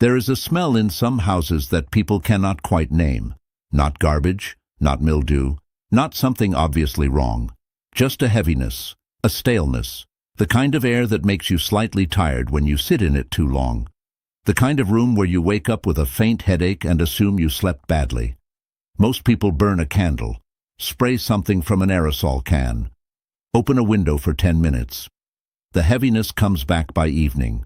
There is a smell in some houses that people cannot quite name. Not garbage, not mildew, not something obviously wrong. Just a heaviness, a staleness, the kind of air that makes you slightly tired when you sit in it too long. The kind of room where you wake up with a faint headache and assume you slept badly. Most people burn a candle, spray something from an aerosol can, open a window for 10 minutes. The heaviness comes back by evening.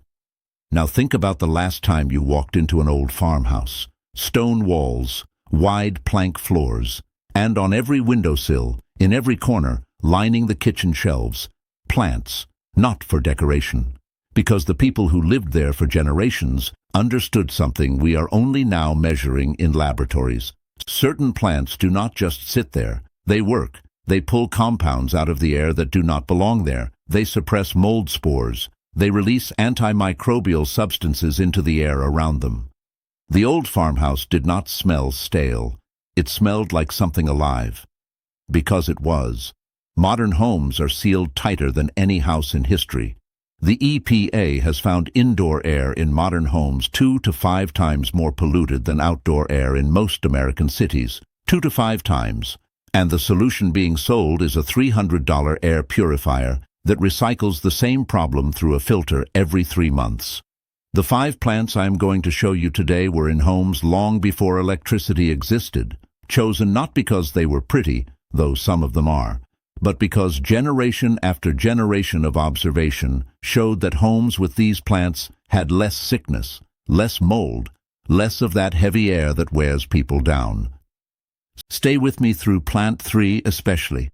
Now think about the last time you walked into an old farmhouse. Stone walls, wide plank floors, and on every windowsill, in every corner, lining the kitchen shelves, plants, not for decoration. Because the people who lived there for generations understood something we are only now measuring in laboratories. Certain plants do not just sit there. They work. They pull compounds out of the air that do not belong there. They suppress mold spores. They release antimicrobial substances into the air around them. The old farmhouse did not smell stale. It smelled like something alive. Because it was. Modern homes are sealed tighter than any house in history. The EPA has found indoor air in modern homes 2 to 5 times more polluted than outdoor air in most American cities. 2 to 5 times. And the solution being sold is a $300 air purifier that recycles the same problem through a filter every 3 months. The 5 plants I am going to show you today were in homes long before electricity existed, chosen not because they were pretty, though some of them are, but because generation after generation of observation showed that homes with these plants had less sickness, less mold, less of that heavy air that wears people down. Stay with me through plant 3 especially.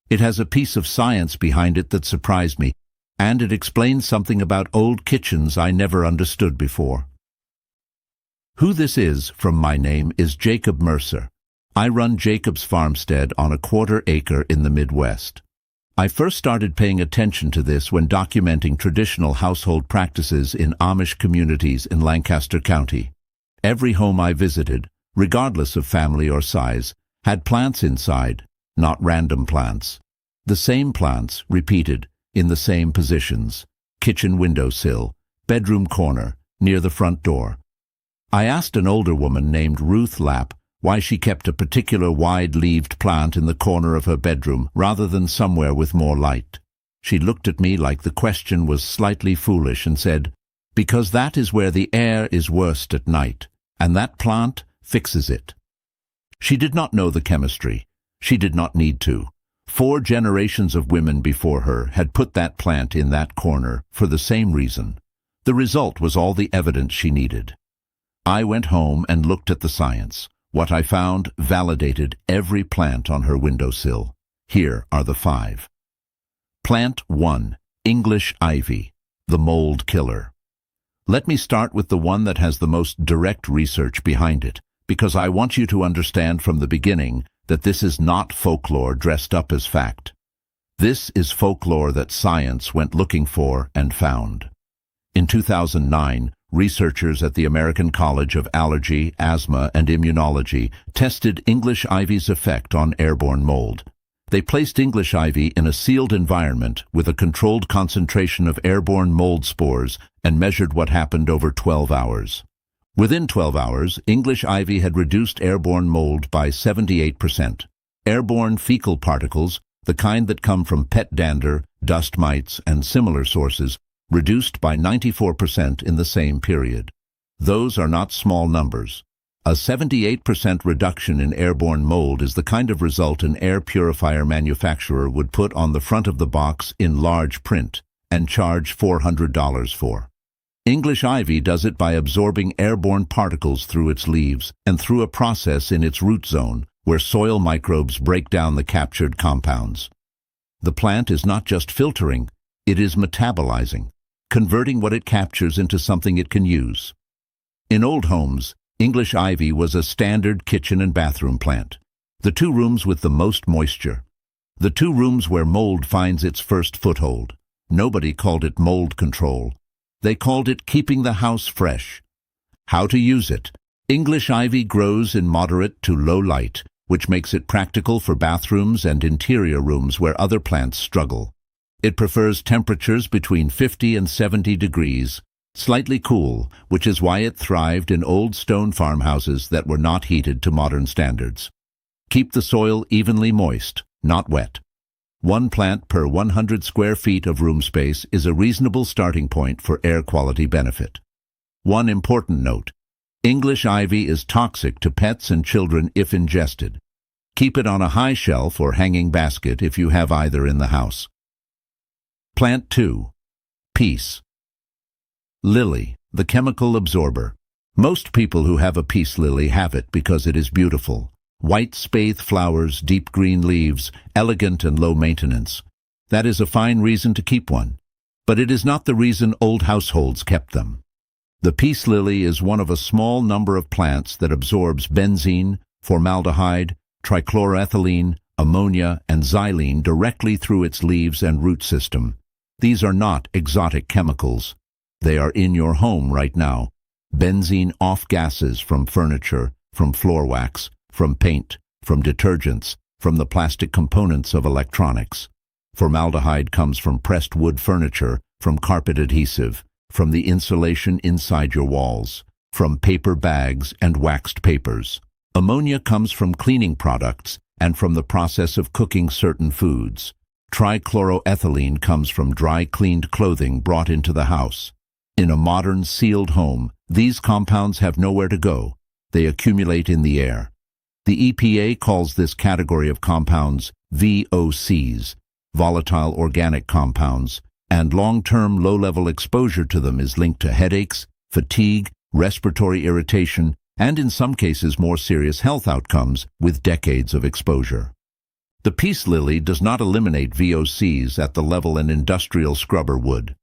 It has a piece of science behind it that surprised me, and it explains something about old kitchens I never understood before. Who this is from my name is Jacob Mercer. I run Jacob's Farmstead on a 1/4 acre in the Midwest. I first started paying attention to this when documenting traditional household practices in Amish communities in Lancaster County. Every home I visited, regardless of family or size, had plants inside, not random plants. The same plants, repeated, in the same positions: kitchen windowsill, bedroom corner, near the front door. I asked an older woman named Ruth Lapp why she kept a particular wide-leaved plant in the corner of her bedroom rather than somewhere with more light. She looked at me like the question was slightly foolish and said, "Because that is where the air is worst at night, and that plant fixes it." She did not know the chemistry. She did not need to. 4 generations of women before her had put that plant in that corner for the same reason. The result was all the evidence she needed. I went home and looked at the science. What I found validated every plant on her windowsill. Here are the 5. Plant 1, English ivy, the mold killer. Let me start with the one that has the most direct research behind it, because I want you to understand from the beginning that this is not folklore dressed up as fact. This is folklore that science went looking for and found. In 2009, researchers at the American College of Allergy, Asthma, and Immunology tested English ivy's effect on airborne mold. They placed English ivy in a sealed environment with a controlled concentration of airborne mold spores and measured what happened over 12 hours. Within 12 hours, English ivy had reduced airborne mold by 78%. Airborne fecal particles, the kind that come from pet dander, dust mites, and similar sources, reduced by 94% in the same period. Those are not small numbers. A 78% reduction in airborne mold is the kind of result an air purifier manufacturer would put on the front of the box in large print and charge $400 for. English ivy does it by absorbing airborne particles through its leaves and through a process in its root zone where soil microbes break down the captured compounds. The plant is not just filtering, it is metabolizing, converting what it captures into something it can use. In old homes, English ivy was a standard kitchen and bathroom plant. The 2 rooms with the most moisture. The 2 rooms where mold finds its first foothold. Nobody called it mold control. They called it keeping the house fresh. How to use it. English ivy grows in moderate to low light, which makes it practical for bathrooms and interior rooms where other plants struggle. It prefers temperatures between 50 and 70 degrees, Slightly cool, which is why it thrived in old stone farmhouses that were not heated to modern standards. Keep the soil evenly moist, not wet. One plant per 100 square feet of room space is a reasonable starting point for air quality benefit. One important note: English ivy is toxic to pets and children if ingested. Keep it on a high shelf or hanging basket if you have either in the house. Plant 2. Peace lily, the chemical absorber. Most people who have a peace lily have it because it is beautiful. White spathe flowers, deep green leaves, elegant and low maintenance. That is a fine reason to keep one. But it is not the reason old households kept them. The peace lily is one of a small number of plants that absorbs benzene, formaldehyde, trichloroethylene, ammonia, and xylene directly through its leaves and root system. These are not exotic chemicals. They are in your home right now. Benzene off gases from furniture, from floor wax, from paint, from detergents, from the plastic components of electronics. Formaldehyde comes from pressed wood furniture, from carpet adhesive, from the insulation inside your walls, from paper bags and waxed papers. Ammonia comes from cleaning products and from the process of cooking certain foods. Trichloroethylene comes from dry cleaned clothing brought into the house. In a modern sealed home, these compounds have nowhere to go. They accumulate in the air. The EPA calls this category of compounds VOCs, volatile organic compounds, and long-term low-level exposure to them is linked to headaches, fatigue, respiratory irritation, and in some cases more serious health outcomes with decades of exposure. The peace lily does not eliminate VOCs at the level an industrial scrubber would.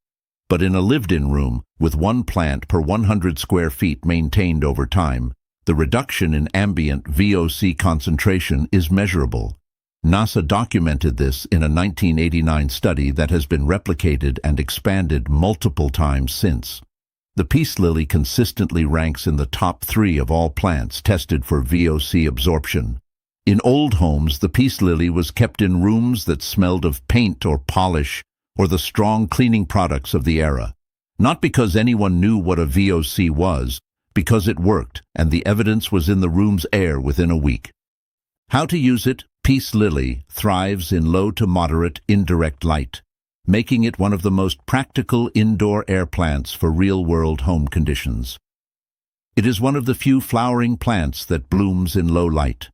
But in a lived-in room, with one plant per 100 square feet maintained over time, the reduction in ambient VOC concentration is measurable. NASA documented this in a 1989 study that has been replicated and expanded multiple times since. The peace lily consistently ranks in the top 3 of all plants tested for VOC absorption. In old homes, the peace lily was kept in rooms that smelled of paint or polish or the strong cleaning products of the era. Not because anyone knew what a VOC was, because it worked and the evidence was in the room's air within a week. How to use it? Peace lily thrives in low to moderate indirect light, making it one of the most practical indoor air plants for real-world home conditions. It is one of the few flowering plants that blooms in low light.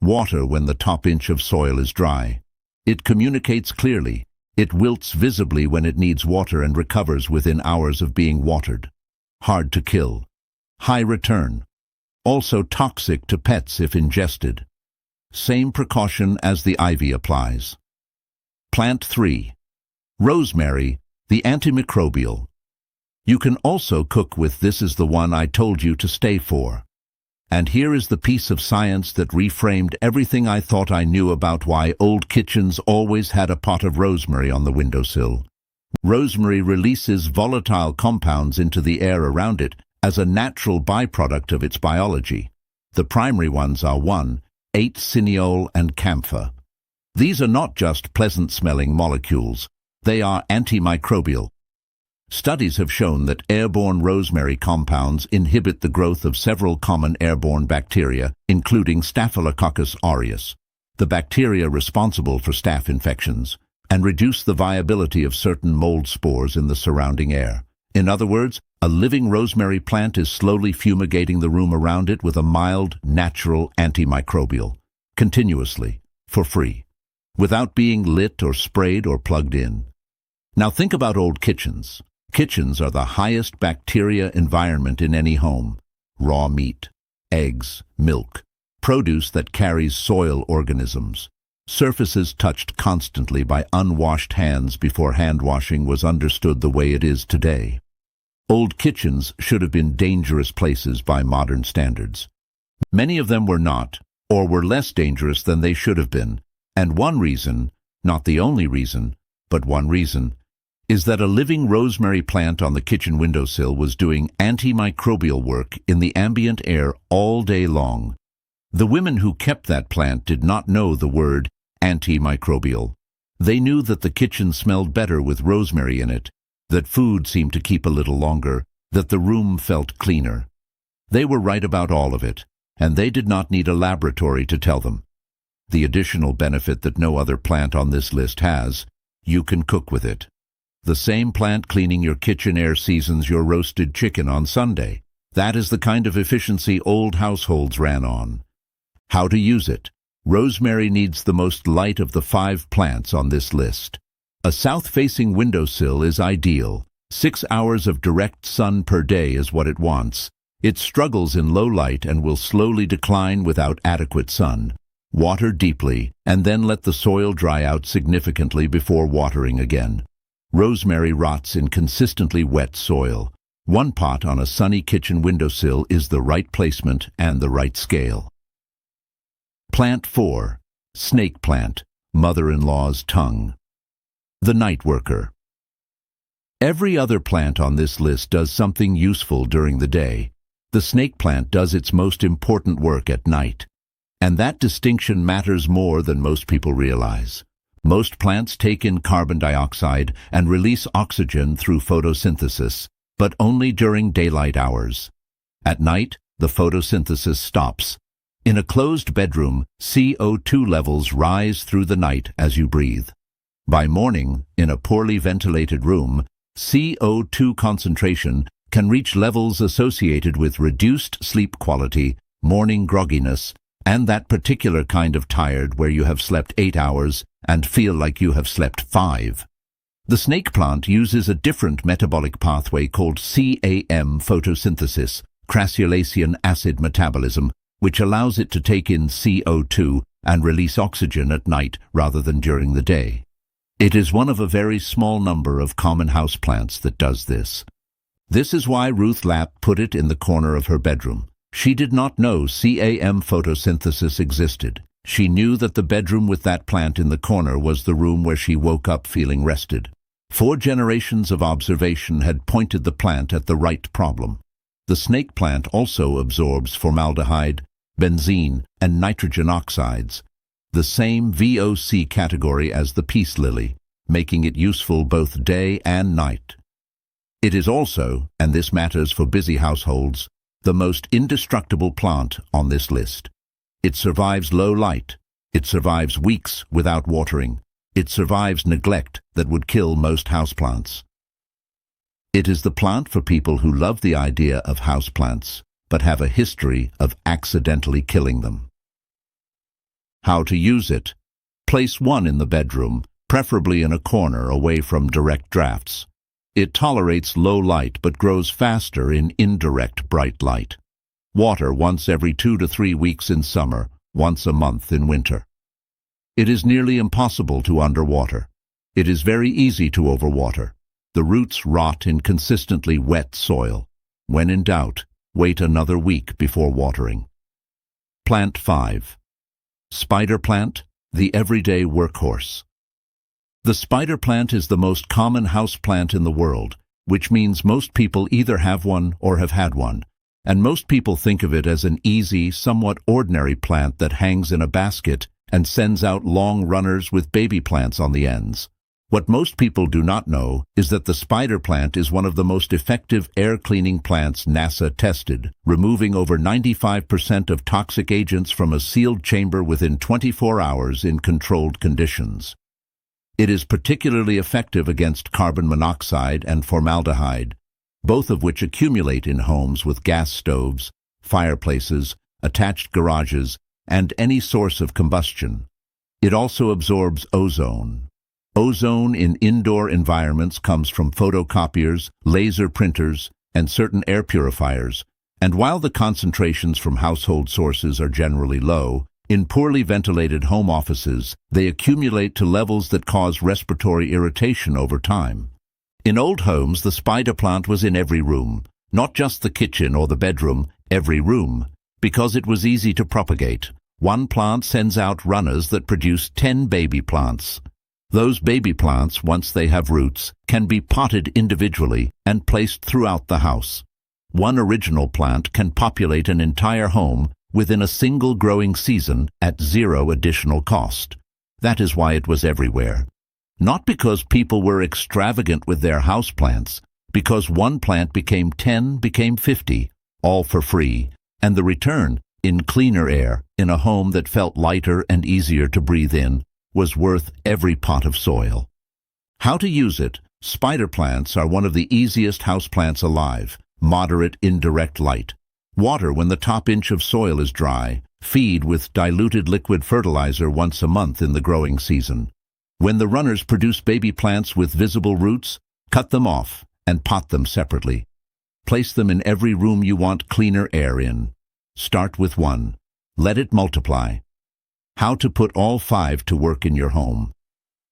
Water when the top inch of soil is dry. It communicates clearly. It wilts visibly when it needs water and recovers within hours of being watered. Hard to kill. High return. Also toxic to pets if ingested. Same precaution as the ivy applies. Plant 3. Rosemary, the antimicrobial. You can also cook with this is the one I told you to stay for. And here is the piece of science that reframed everything I thought I knew about why old kitchens always had a pot of rosemary on the windowsill. Rosemary releases volatile compounds into the air around it as a natural byproduct of its biology. The primary ones are 1,8-cineol and camphor. These are not just pleasant-smelling molecules. They are antimicrobial. Studies have shown that airborne rosemary compounds inhibit the growth of several common airborne bacteria, including Staphylococcus aureus, the bacteria responsible for staph infections, and reduce the viability of certain mold spores in the surrounding air. In other words, a living rosemary plant is slowly fumigating the room around it with a mild, natural antimicrobial, continuously, for free, without being lit or sprayed or plugged in. Now think about old kitchens. Kitchens are the highest bacteria environment in any home. Raw meat, eggs, milk, produce that carries soil organisms, surfaces touched constantly by unwashed hands before hand washing was understood the way it is today. Old kitchens should have been dangerous places by modern standards. Many of them were not, or were less dangerous than they should have been, and one reason, not the only reason, but one reason, is that a living rosemary plant on the kitchen windowsill was doing antimicrobial work in the ambient air all day long. The women who kept that plant did not know the word antimicrobial. They knew that the kitchen smelled better with rosemary in it, that food seemed to keep a little longer, that the room felt cleaner. They were right about all of it, and they did not need a laboratory to tell them. The additional benefit that no other plant on this list has: you can cook with it. The same plant cleaning your kitchen air seasons your roasted chicken on Sunday. That is the kind of efficiency old households ran on. How to use it? Rosemary needs the most light of the 5 plants on this list. A south-facing windowsill is ideal. 6 hours of direct sun per day is what it wants. It struggles in low light and will slowly decline without adequate sun. Water deeply, and then let the soil dry out significantly before watering again. Rosemary rots in consistently wet soil. 1 pot on a sunny kitchen windowsill is the right placement and the right scale. Plant 4. Snake plant, mother-in-law's tongue. The night worker. Every other plant on this list does something useful during the day. The snake plant does its most important work at night. And that distinction matters more than most people realize. Most plants take in carbon dioxide and release oxygen through photosynthesis, but only during daylight hours. At night, the photosynthesis stops. In a closed bedroom, CO2 levels rise through the night as you breathe. By morning, in a poorly ventilated room, CO2 concentration can reach levels associated with reduced sleep quality, morning grogginess, and that particular kind of tired where you have slept 8 hours and feel like you have slept 5. The snake plant uses a different metabolic pathway called CAM photosynthesis, crassulacean acid metabolism, which allows it to take in CO2 and release oxygen at night rather than during the day. It is one of a very small number of common houseplants that does this. This is why Ruth Lapp put it in the corner of her bedroom. She did not know CAM photosynthesis existed. She knew that the bedroom with that plant in the corner was the room where she woke up feeling rested. 4 generations of observation had pointed the plant at the right problem. The snake plant also absorbs formaldehyde, benzene, and nitrogen oxides, the same VOC category as the peace lily, making it useful both day and night. It is also, and this matters for busy households, the most indestructible plant on this list. It survives low light. It survives weeks without watering. It survives neglect that would kill most houseplants. It is the plant for people who love the idea of houseplants, but have a history of accidentally killing them. How to use it? Place 1 in the bedroom, preferably in a corner away from direct drafts. It tolerates low light but grows faster in indirect bright light. Water once every 2 to 3 weeks in summer, once a month in winter. It is nearly impossible to underwater. It is very easy to overwater. The roots rot in consistently wet soil. When in doubt, wait another week before watering. Plant 5. Spider plant, the everyday workhorse. The spider plant is the most common house plant in the world, which means most people either have one or have had one, and most people think of it as an easy, somewhat ordinary plant that hangs in a basket and sends out long runners with baby plants on the ends. What most people do not know is that the spider plant is one of the most effective air-cleaning plants NASA tested, removing over 95% of toxic agents from a sealed chamber within 24 hours in controlled conditions. It is particularly effective against carbon monoxide and formaldehyde, both of which accumulate in homes with gas stoves, fireplaces, attached garages, and any source of combustion. It also absorbs ozone. Ozone in indoor environments comes from photocopiers, laser printers, and certain air purifiers, and while the concentrations from household sources are generally low, in poorly ventilated home offices, they accumulate to levels that cause respiratory irritation over time. In old homes, the spider plant was in every room, not just the kitchen or the bedroom, every room, because it was easy to propagate. One plant sends out runners that produce 10 baby plants. Those baby plants, once they have roots, can be potted individually and placed throughout the house. One original plant can populate an entire home within a single growing season at 0 additional cost. That is why it was everywhere. Not because people were extravagant with their houseplants, because one plant became 10, became 50, all for free, and the return, in cleaner air, in a home that felt lighter and easier to breathe in, was worth every pot of soil. How to use it? Spider plants are one of the easiest houseplants alive. Moderate indirect light. Water when the top inch of soil is dry. Feed with diluted liquid fertilizer once a month in the growing season. When the runners produce baby plants with visible roots, cut them off and pot them separately. Place them in every room you want cleaner air in. Start with one. Let it multiply. How to put all 5 to work in your home.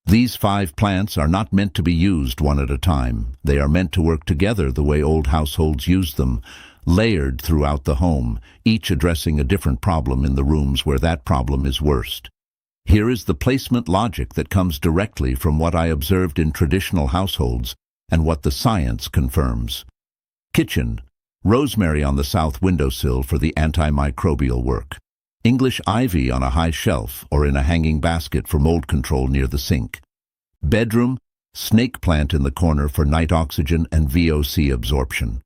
These 5 plants are not meant to be used one at a time. They are meant to work together the way old households used them, layered throughout the home, each addressing a different problem in the rooms where that problem is worst. Here is the placement logic that comes directly from what I observed in traditional households and what the science confirms. Kitchen. Rosemary on the south windowsill for the antimicrobial work. English ivy on a high shelf or in a hanging basket for mold control near the sink. Bedroom. Snake plant in the corner for night oxygen and VOC absorption.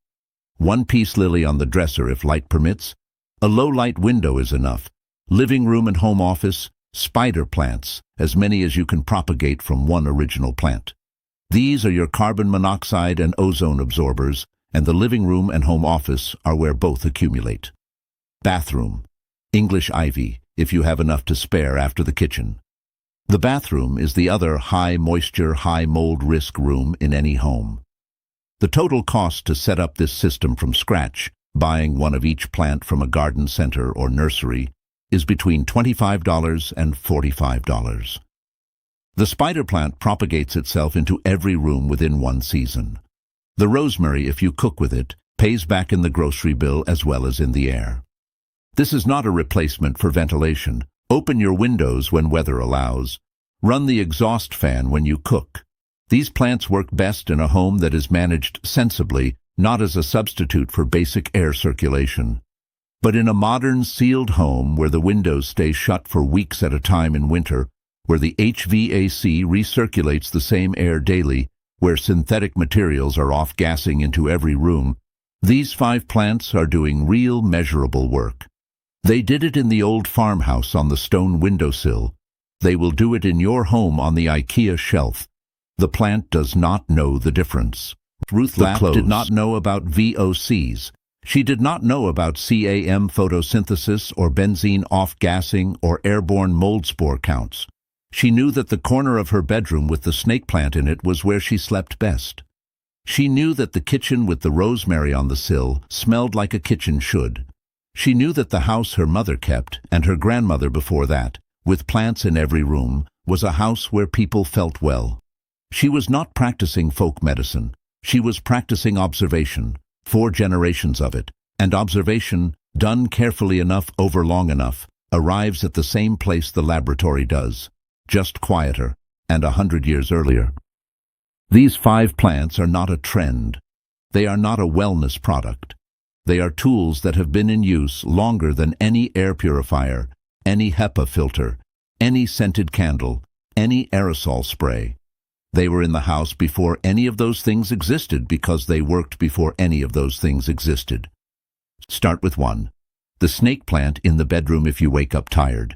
One-piece lily on the dresser if light permits. A low-light window is enough. Living room and home office. Spider plants, as many as you can propagate from one original plant. These are your carbon monoxide and ozone absorbers, and the living room and home office are where both accumulate. Bathroom. English ivy, if you have enough to spare after the kitchen. The bathroom is the other high moisture, high mold risk room in any home. The total cost to set up this system from scratch, buying one of each plant from a garden center or nursery, is between $25 and $45. The spider plant propagates itself into every room within one season. The rosemary, if you cook with it, pays back in the grocery bill as well as in the air. This is not a replacement for ventilation. Open your windows when weather allows. Run the exhaust fan when you cook. These plants work best in a home that is managed sensibly, not as a substitute for basic air circulation. But in a modern, sealed home where the windows stay shut for weeks at a time in winter, where the HVAC recirculates the same air daily, where synthetic materials are off-gassing into every room, these 5 plants are doing real, measurable work. They did it in the old farmhouse on the stone windowsill. They will do it in your home on the IKEA shelf. The plant does not know the difference. Ruth Lapp did not know about VOCs. She did not know about CAM photosynthesis or benzene off-gassing or airborne mold spore counts. She knew that the corner of her bedroom with the snake plant in it was where she slept best. She knew that the kitchen with the rosemary on the sill smelled like a kitchen should. She knew that the house her mother kept, and her grandmother before that, with plants in every room, was a house where people felt well. She was not practicing folk medicine. She was practicing observation. 4 generations of it, and observation, done carefully enough over long enough, arrives at the same place the laboratory does, just quieter, and 100 years earlier. These 5 plants are not a trend. They are not a wellness product. They are tools that have been in use longer than any air purifier, any HEPA filter, any scented candle, any aerosol spray. They were in the house before any of those things existed because they worked before any of those things existed. Start with 1. The snake plant in the bedroom if you wake up tired.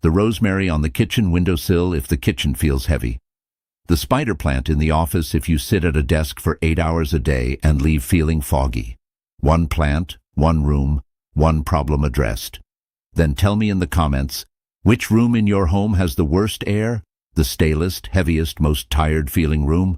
The rosemary on the kitchen windowsill if the kitchen feels heavy. The spider plant in the office if you sit at a desk for 8 hours a day and leave feeling foggy. 1 plant, 1 room, 1 problem addressed. Then tell me in the comments, which room in your home has the worst air? The stalest, heaviest, most tired-feeling room?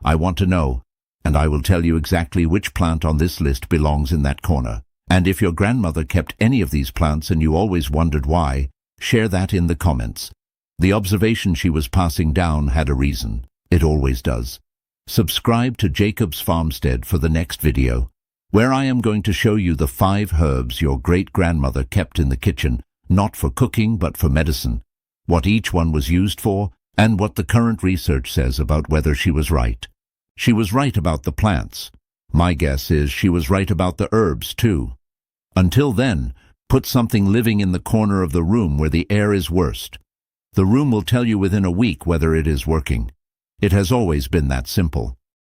I want to know, and I will tell you exactly which plant on this list belongs in that corner. And if your grandmother kept any of these plants and you always wondered why, share that in the comments. The observation she was passing down had a reason. It always does. Subscribe to Jacob's Farmstead for the next video, where I am going to show you the 5 herbs your great-grandmother kept in the kitchen, not for cooking but for medicine, what each one was used for, and what the current research says about whether she was right. She was right about the plants. My guess is she was right about the herbs, too. Until then, put something living in the corner of the room where the air is worst. The room will tell you within a week whether it is working. It has always been that simple.